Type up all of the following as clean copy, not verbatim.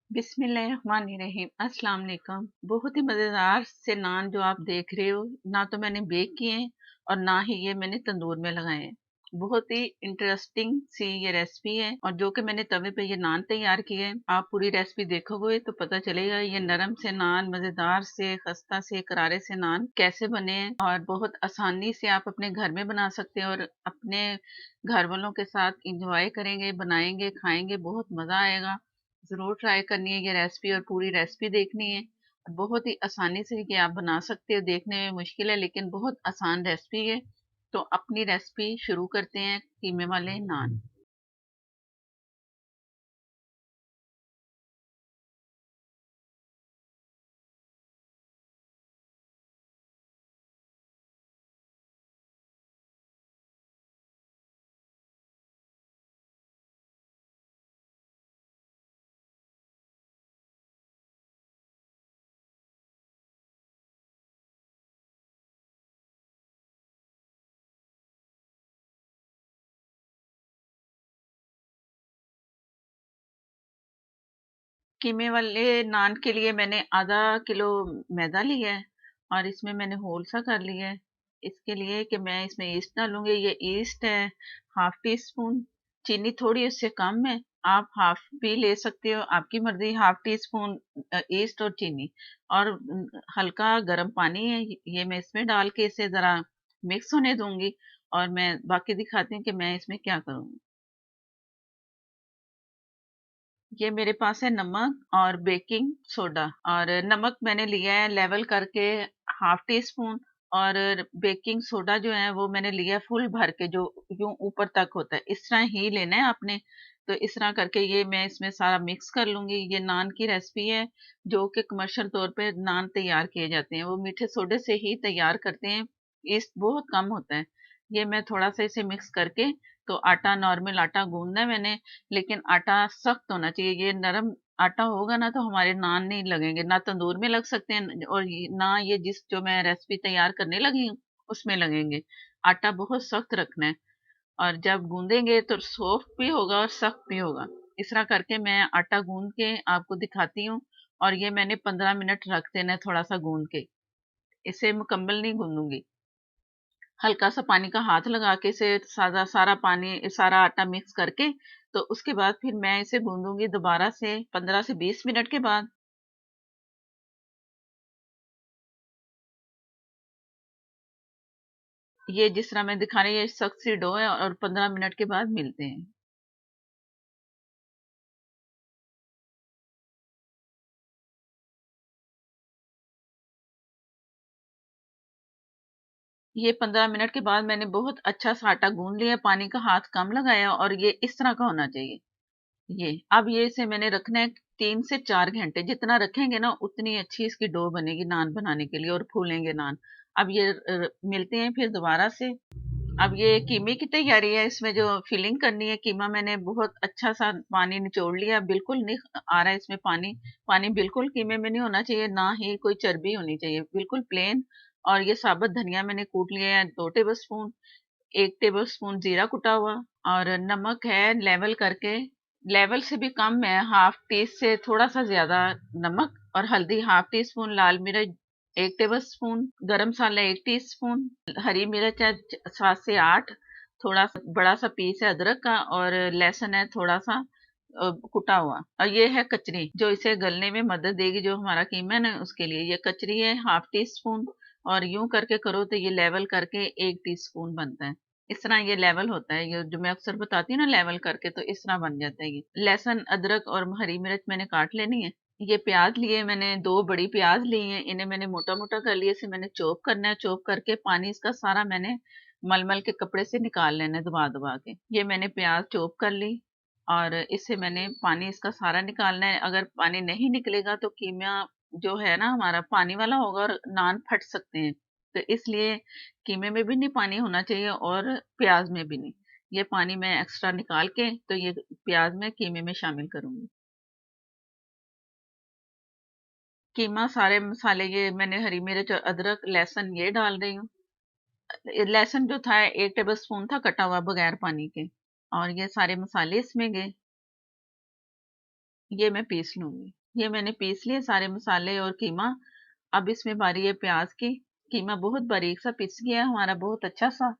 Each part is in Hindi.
बिस्मिल्लाहिर्रहमानिर्रहीम। अस्सलाम वालेकुम। बहुत ही मज़ेदार से नान जो आप देख रहे हो, ना तो मैंने बेक किए हैं और ना ही ये मैंने तंदूर में लगाए हैं। बहुत ही इंटरेस्टिंग सी ये रेसिपी है और जो कि मैंने तवे पे ये नान तैयार किए हैं। आप पूरी रेसिपी देखोगे तो पता चलेगा ये नरम से नान, मज़ेदार से, खस्ता से, करारे से नान कैसे बने हैं और बहुत आसानी से आप अपने घर में बना सकते हैं और अपने घर वालों के साथ इंजॉय करेंगे, बनाएंगे, खाएंगे, बहुत मज़ा आएगा। ज़रूर ट्राई करनी है ये रेसिपी और पूरी रेसिपी देखनी है। बहुत ही आसानी से ये आप बना सकते हो, देखने में मुश्किल है लेकिन बहुत आसान रेसिपी है। तो अपनी रेसिपी शुरू करते हैं, कीमे वाले नान। कीमे वाले नान के लिए मैंने आधा किलो मैदा लिया है और इसमें मैंने होल सा कर लिया है। इसके लिए कि मैं इसमें ईस्ट डालूंगी। ये ईस्ट है हाफ टी स्पून। चीनी थोड़ी उससे कम है, आप हाफ भी ले सकते हो, आपकी मर्जी। हाफ टी स्पून ईस्ट और चीनी और हल्का गर्म पानी है, ये मैं इसमें डाल के इसे जरा मिक्स होने दूंगी और मैं बाकी दिखाती हूँ कि मैं इसमें क्या करूँगी। ये मेरे पास है नमक और बेकिंग सोडा। और नमक मैंने लिया है लेवल करके हाफ टी स्पून। और बेकिंग सोडा जो है वो मैंने लिया है फुल भर के, जो यूं ऊपर तक होता है, इस तरह ही लेना है आपने। तो इस तरह करके ये मैं इसमें सारा मिक्स कर लूंगी। ये नान की रेसिपी है जो कि कमर्शियल तौर पे नान तैयार किए जाते हैं, वो मीठे सोडे से ही तैयार करते हैं, ईस्ट बहुत कम होता है। ये मैं थोड़ा सा इसे मिक्स करके, तो आटा नॉर्मल आटा गूंदना है मैंने, लेकिन आटा सख्त होना चाहिए। ये नरम आटा होगा ना तो हमारे नान नहीं लगेंगे, ना तंदूर में लग सकते हैं और ना ये जिस जो मैं रेसिपी तैयार करने लगी हूँ उसमें लगेंगे। आटा बहुत सख्त रखना है और जब गूंदेंगे तो सॉफ्ट भी होगा और सख्त भी होगा। इस तरह करके मैं आटा गूंद के आपको दिखाती हूँ। और ये मैंने 15 मिनट रख देना है थोड़ा सा गूंद के, इसे मुकम्मल नहीं गूंदूंगी। हल्का सा पानी का हाथ लगा के इसे सारा सारा पानी सारा आटा मिक्स करके, तो उसके बाद फिर मैं इसे गूंदूंगी दोबारा से 15 से 20 मिनट के बाद। ये जिस तरह मैं दिखा रही हूँ ये सख्त सी डो है और 15 मिनट के बाद मिलते हैं। ये 15 मिनट के बाद मैंने बहुत अच्छा सा आटा गूंद लिया, पानी का हाथ कम लगाया और ये इस तरह का होना चाहिए। ये अब ये इसे मैंने रखना है 3 से 4 घंटे। जितना रखेंगे ना उतनी अच्छी इसकी डो बनेगी नान बनाने के लिए और फूलेंगे नान। अब ये मिलते हैं फिर दोबारा से। अब ये कीमे की तैयारी है, इसमें जो फिलिंग करनी है, कीमा मैंने बहुत अच्छा सा पानी निचोड़ लिया, बिल्कुल नहीं आ रहा है इसमें पानी। पानी बिल्कुल कीमे में नहीं होना चाहिए, ना ही कोई चर्बी होनी चाहिए, बिल्कुल प्लेन। और ये साबुत धनिया मैंने कूट लिया है 2 टेबल स्पून। 1 टेबल स्पून जीरा कुटा हुआ। और नमक है लेवल करके, लेवल से भी कम है, हाफ टी से थोड़ा सा ज्यादा नमक। और हल्दी हाफ टी स्पून, लाल मिर्च 1 टेबल स्पून, गरम मसाला 1 टीस्पून, हरी मिर्च है 7 से 8, थोड़ा सा बड़ा सा पीस है अदरक का, और लहसुन है थोड़ा सा कुटा हुआ। और ये है कचरी जो इसे गलने में मदद देगी, जो हमारा कीमा है ना उसके लिए ये कचरी है हाफ टी स्पून। और यूं करके करो तो ये लेवल करके 1 टीस्पून बनता है। इस तरह ये लेवल होता है, ये जो मैं अक्सर बताती हूँ ना लेवल करके, तो इस तरह बन जाता है। ये लहसुन अदरक और हरी मिर्च मैंने काट लेनी है। ये प्याज लिए मैंने, 2 बड़ी प्याज ली हैं, इन्हें मैंने मोटा मोटा कर लिया, इसे मैंने चॉप करना है। चॉप करके पानी इसका सारा मैंने मलमल के कपड़े से निकाल लेना है दबा दबा के। ये मैंने प्याज चॉप कर ली और इससे मैंने पानी इसका सारा निकालना है। अगर पानी नहीं निकलेगा तो कीमा जो है ना हमारा पानी वाला होगा और नान फट सकते हैं। तो इसलिए कीमे में भी नहीं पानी होना चाहिए और प्याज में भी नहीं। ये पानी मैं एक्स्ट्रा निकाल के तो ये प्याज में कीमे में शामिल करूंगी। कीमा सारे मसाले ये मैंने हरी मिर्च और अदरक लहसुन ये डाल रही हूँ। लहसुन जो था 1 टेबल स्पून था कटा हुआ बगैर पानी के। और ये सारे मसाले इसमें गए। ये मैं पीस लूँगी। ये मैंने पीस लिए सारे मसाले और कीमा। अब इसमें बारी है प्याज़ की। कीमा बहुत बारीक सा पिस गया है हमारा, बहुत अच्छा सा,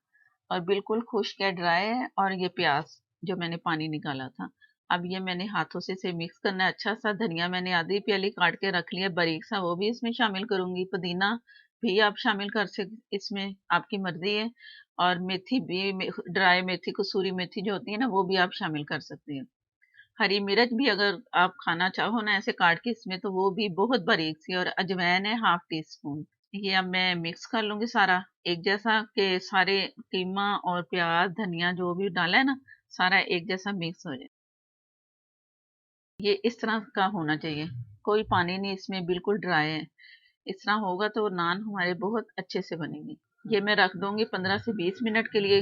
और बिल्कुल खुश्क है, ड्राई है। और ये प्याज़ जो मैंने पानी निकाला था, अब ये मैंने हाथों से इसे मिक्स करना है अच्छा सा। धनिया मैंने आधी प्याली काट के रख लिया बारीक सा, वो भी इसमें शामिल करूँगी। पुदीना भी आप शामिल कर इसमें आपकी मर्ज़ी है। और मेथी भी, ड्राई मेथी, कसूरी मेथी जो होती है ना, वो भी आप शामिल कर सकते हैं। हरी मिर्च भी अगर आप खाना चाहो ना ऐसे काट के इसमें, तो वो भी बहुत बारीक सी। और अजवाइन है हाफ टी स्पून। ये अब मैं मिक्स कर लूंगी सारा एक जैसा, के सारे कीमा और प्याज धनिया जो भी डाला है ना, सारा एक जैसा मिक्स हो जाए। ये इस तरह का होना चाहिए, कोई पानी नहीं इसमें, बिल्कुल ड्राई है। इस तरह होगा तो नान हमारे बहुत अच्छे से बनेंगे। ये मैं रख दूंगी 15 से 20 मिनट के लिए।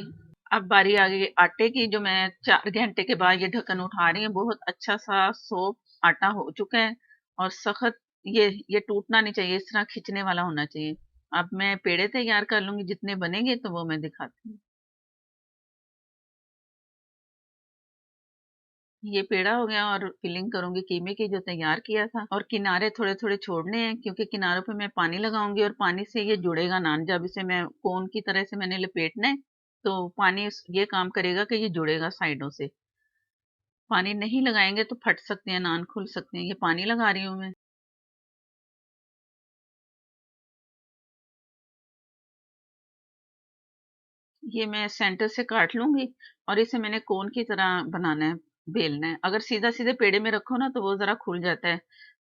अब बारी आ गई आटे की, जो मैं 4 घंटे के बाद ये ढक्कन उठा रही हूँ। बहुत अच्छा सा सॉफ्ट आटा हो चुका है और सख्त। ये टूटना नहीं चाहिए, इस तरह खिंचने वाला होना चाहिए। अब मैं पेड़े तैयार कर लूंगी, जितने बनेंगे तो वो मैं दिखाती हूँ। ये पेड़ा हो गया, और फिलिंग करूंगी कीमे की जो तैयार किया था। और किनारे थोड़े थोड़े छोड़ने हैं, क्योंकि किनारों पे मैं पानी लगाऊंगी और पानी से ये जुड़ेगा नान। जब इसे मैं कोन की तरह से मैंने लपेटना है, तो पानी ये काम करेगा कि ये जुड़ेगा साइडों से। पानी नहीं लगाएंगे तो फट सकते हैं, नान खुल सकते हैं। ये पानी लगा रही हूँ मैं। ये मैं सेंटर से काट लूंगी, और इसे मैंने कोन की तरह बनाना है, बेलना है। अगर सीधा सीधे पेड़े में रखो ना, तो वो जरा खुल जाता है,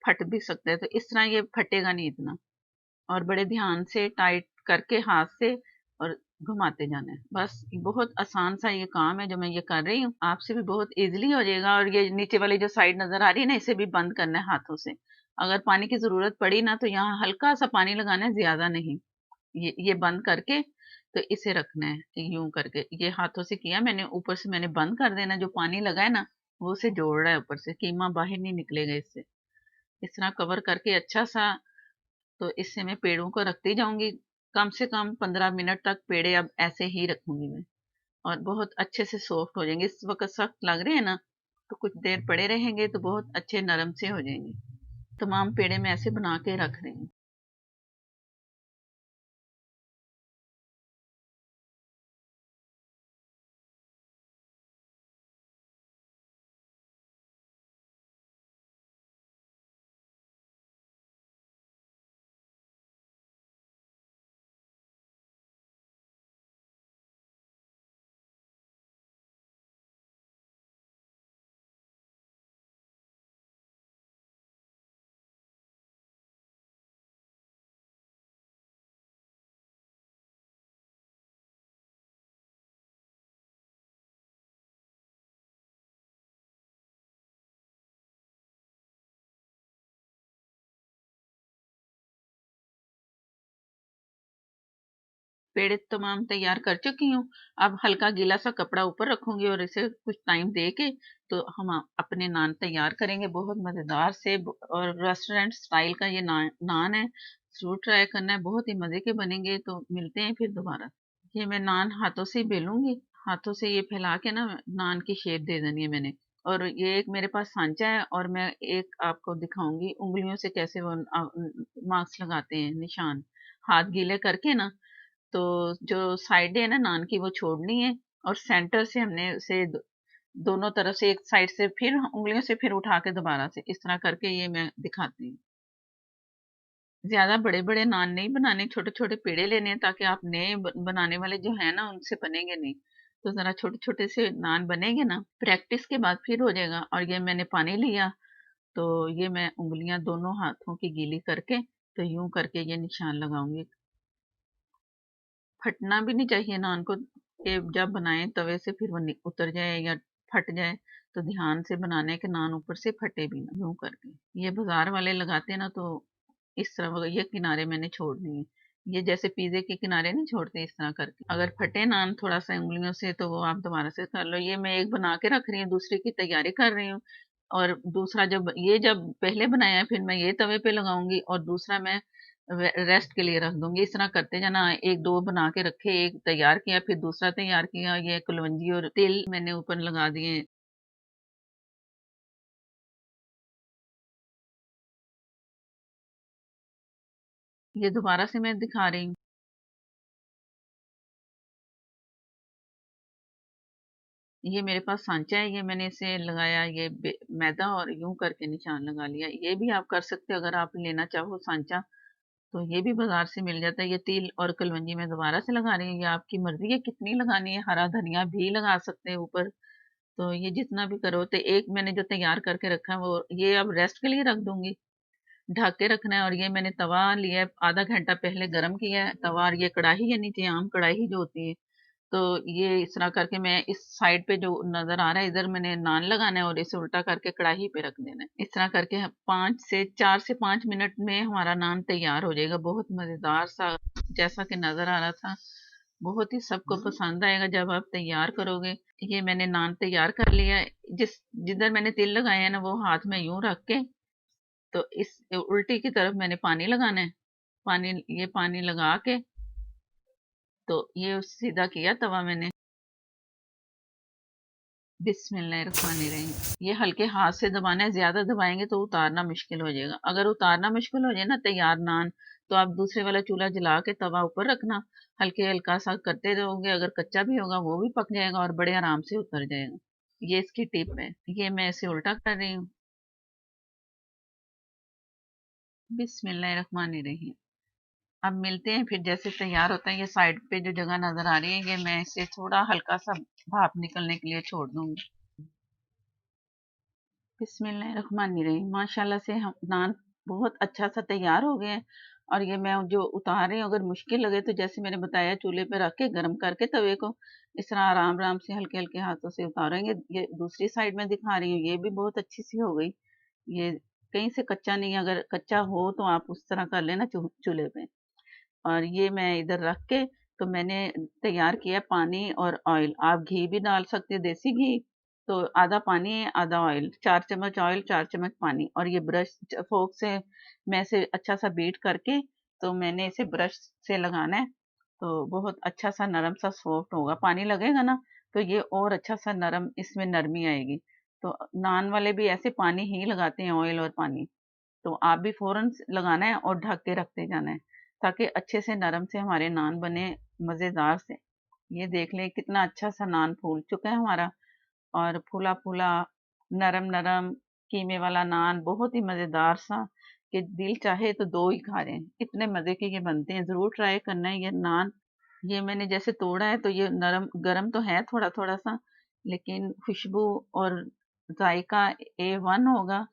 फट भी सकता है। तो इस तरह ये फटेगा नहीं इतना। और बड़े ध्यान से टाइट करके हाथ से और घुमाते जाना है। बस बहुत आसान सा ये काम है जो मैं ये कर रही हूँ, आपसे भी बहुत इजीली हो जाएगा। और ये नीचे वाली जो साइड नजर आ रही है ना, इसे भी बंद करना है हाथों से। अगर पानी की जरूरत पड़ी ना, तो यहाँ हल्का सा पानी लगाना है, ज्यादा नहीं। ये बंद करके तो इसे रखना है यूं करके। ये हाथों से किया मैंने, ऊपर से मैंने बंद कर देना। जो पानी लगा है ना, वो उसे जोड़ रहा है ऊपर से, कीमा बाहर नहीं निकलेगा इससे। इस तरह कवर करके अच्छा सा। तो इससे मैं पेड़ों को रखती जाऊंगी, कम से कम 15 मिनट तक पेड़े अब ऐसे ही रखूंगी मैं। और बहुत अच्छे से सॉफ्ट हो जाएंगे। इस वक्त सख्त लग रहे हैं ना, तो कुछ देर पड़े रहेंगे तो बहुत अच्छे नरम से हो जाएंगे। तमाम पेड़े मैं ऐसे बना के रख रही हूँ। पेड़े तमाम तैयार कर चुकी हूँ। अब हल्का गीला सा कपड़ा ऊपर रखूंगी और इसे कुछ टाइम दे के, तो हम अपने नान तैयार करेंगे बहुत मज़ेदार से। और रेस्टोरेंट स्टाइल का ये नान है, जरूर ट्राई करना है, बहुत ही मज़े के बनेंगे। तो मिलते हैं फिर दोबारा। ये मैं नान हाथों से ही बेलूंगी, हाथों से ये फैला के ना नान की शेप दे देनी है मैंने। और ये एक मेरे पास सांचा है, और मैं एक आपको दिखाऊंगी उंगलियों से कैसे वो मार्क्स लगाते हैं, निशान। हाथ गीले करके ना, तो जो साइड है ना नान की, वो छोड़नी है। और सेंटर से हमने उसे दोनों तरफ से, एक साइड से फिर उंगलियों से फिर उठा के दोबारा से, इस तरह करके ये मैं दिखाती हूँ। ज्यादा बड़े बड़े नान नहीं बनाने, छोटे छोटे पेड़े लेने हैं, ताकि आप नए बनाने वाले जो है ना, उनसे बनेंगे नहीं। तो जरा छोटे छोटे से नान बनेंगे ना, प्रैक्टिस के बाद फिर हो जाएगा। और ये मैंने पानी लिया, तो ये मैं उंगलियां दोनों हाथों की गीली करके, तो यूं करके ये निशान लगाऊंगी। फटना भी नहीं चाहिए नान को, कि जब बनाएं तवे से फिर वो उतर जाए या फट जाए। तो ध्यान से बनाने के नान ऊपर से फटे भी ना, यूं करके। ये बाजार वाले लगाते हैं ना, तो इस तरह ये किनारे मैंने छोड़ दिए। ये जैसे पिज्जे के किनारे नहीं छोड़ते, इस तरह करके। अगर फटे नान थोड़ा सा उंगलियों से, तो वो आप दोबारा से कर लो। ये मैं एक बना के रख रही हूँ, दूसरे की तैयारी कर रही हूँ। और दूसरा, जब पहले बनाया, फिर मैं ये तवे पे लगाऊंगी, और दूसरा मैं रेस्ट के लिए रख दूंगी। इस तरह करते जाना, एक दो बना के रखे, एक तैयार किया, फिर दूसरा तैयार किया। ये कुलवंजी और तिल मैंने ऊपर लगा दिए। ये दोबारा से मैं दिखा रही हूँ। ये मेरे पास सांचा है, ये मैंने इसे लगाया, ये मैदा और यूं करके निशान लगा लिया। ये भी आप कर सकते हो अगर आप लेना चाहो सांचा, तो ये भी बाजार से मिल जाता है। ये तिल और कलवंजी मैं दोबारा से लगा रही हूँ, ये आपकी मर्जी है कितनी लगानी है। हरा धनिया भी लगा सकते हैं ऊपर। तो ये जितना भी करो, तो एक मैंने जो तैयार करके रखा है वो ये अब रेस्ट के लिए रख दूंगी। ढक के रखना है। और ये मैंने तवा लिया है, आधा घंटा पहले गर्म किया है तवा। और ये कढ़ाई है नीचे, आम कढ़ाई जो होती है। तो ये इस तरह करके मैं इस साइड पे जो नजर आ रहा है इधर मैंने नान लगाना है और इसे उल्टा करके कढ़ाई पे रख देना है। इस तरह करके 4 से 5 मिनट में हमारा नान तैयार हो जाएगा। बहुत मजेदार सा, जैसा कि नजर आ रहा था। बहुत ही सबको पसंद आएगा जब आप तैयार करोगे। ये मैंने नान तैयार कर लिया है। जिधर मैंने तिल लगाए हैं ना, वो हाथ में यूं रख के, तो इस उल्टी की तरफ मैंने पानी लगाना है। ये पानी लगा के, तो ये सीधा किया तवा मैंने। बिस्मिल्लाहिर्रहमानिर्रहीम। ये हल्के हाथ से दबाना है, ज्यादा दबाएंगे तो उतारना मुश्किल हो जाएगा। अगर उतारना मुश्किल हो जाए ना तैयार नान, तो आप दूसरे वाला चूल्हा जला के तवा ऊपर रखना। हल्के हल्का सा करते रहोगे, अगर कच्चा भी होगा वो भी पक जाएगा और बड़े आराम से उतर जाएगा। ये इसकी टिप है। ये मैं इसे उल्टा कर रही हूँ। बिस्मिल्लाहिर्रहमानिर्रहीम। अब मिलते हैं फिर जैसे तैयार होता है। ये साइड पे जो जगह नजर आ रही है, ये मैं इसे थोड़ा हल्का सा भाप निकलने के लिए छोड़ दूंगी। बिस्मिल्लाहिर्रहमानिर्रहीम। माशाल्लाह से हम नान बहुत अच्छा सा तैयार हो गए हैं। और ये मैं जो उतार रही हूँ, अगर मुश्किल लगे तो जैसे मैंने बताया चूल्हे पे रख के गर्म करके तवे को इस तरह आराम आराम से हल्के हल्के हाथों से उतारेंगे। ये दूसरी साइड में दिखा रही हूँ, ये भी बहुत अच्छी सी हो गई। ये कहीं से कच्चा नहीं है, अगर कच्चा हो तो आप उस तरह कर लेना चूल्हे पे। और ये मैं इधर रख के, तो मैंने तैयार किया पानी और ऑयल। आप घी भी डाल सकते हैं, देसी घी। तो आधा पानी आधा ऑयल, 4 चम्मच ऑयल 4 चम्मच पानी। और ये ब्रश फोक से मैं इसे अच्छा सा बीट करके, तो मैंने इसे ब्रश से लगाना है। तो बहुत अच्छा सा नरम सा सॉफ्ट होगा। पानी लगेगा ना, तो ये और अच्छा सा नरम, इसमें नरमी आएगी। तो नान वाले भी ऐसे पानी ही लगाते हैं, ऑयल और पानी। तो आप भी फ़ौरन लगाना है और ढक के रखते जाना है, ताकि अच्छे से नरम से हमारे नान बने, मज़ेदार से। ये देख लें कितना अच्छा सा नान फूल चुका है हमारा। और फूला फूला, नरम नरम कीमे वाला नान, बहुत ही मज़ेदार सा, कि दिल चाहे तो दो ही खा लें। इतने मज़े के ये बनते हैं, ज़रूर ट्राई करना है ये नान। ये मैंने जैसे तोड़ा है तो ये नरम गरम तो है थोड़ा थोड़ा सा, लेकिन खुशबू और जायका A1 होगा।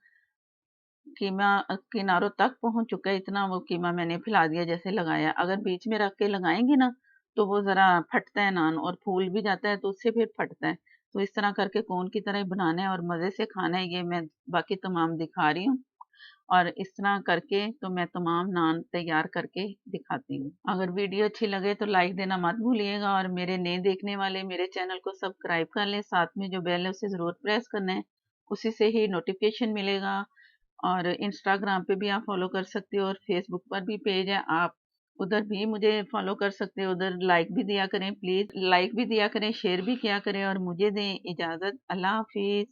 कीमा किनारों तक पहुँच चुका है, इतना वो कीमा मैंने फैला दिया जैसे लगाया। अगर बीच में रख के लगाएँगे ना, तो वो ज़रा फटता है नान, और फूल भी जाता है तो उससे फिर फटता है। तो इस तरह करके कोन की तरह बनाना है और मज़े से खाना है। ये मैं बाकी तमाम दिखा रही हूँ। और इस तरह करके तो मैं तमाम नान तैयार करके दिखाती हूँ। अगर वीडियो अच्छी लगे तो लाइक देना मत भूलिएगा, और मेरे नए देखने वाले मेरे चैनल को सब्सक्राइब कर लें। साथ में जो बेल है उसे ज़रूर प्रेस करना है, उसी से ही नोटिफिकेशन मिलेगा। और इंस्टाग्राम पे भी आप फॉलो कर सकते हो, और फेसबुक पर भी पेज है, आप उधर भी मुझे फॉलो कर सकते हो। उधर लाइक भी दिया करें, प्लीज लाइक भी दिया करें, शेयर भी किया करें। और मुझे दें इजाजत। अल्लाह हाफिज।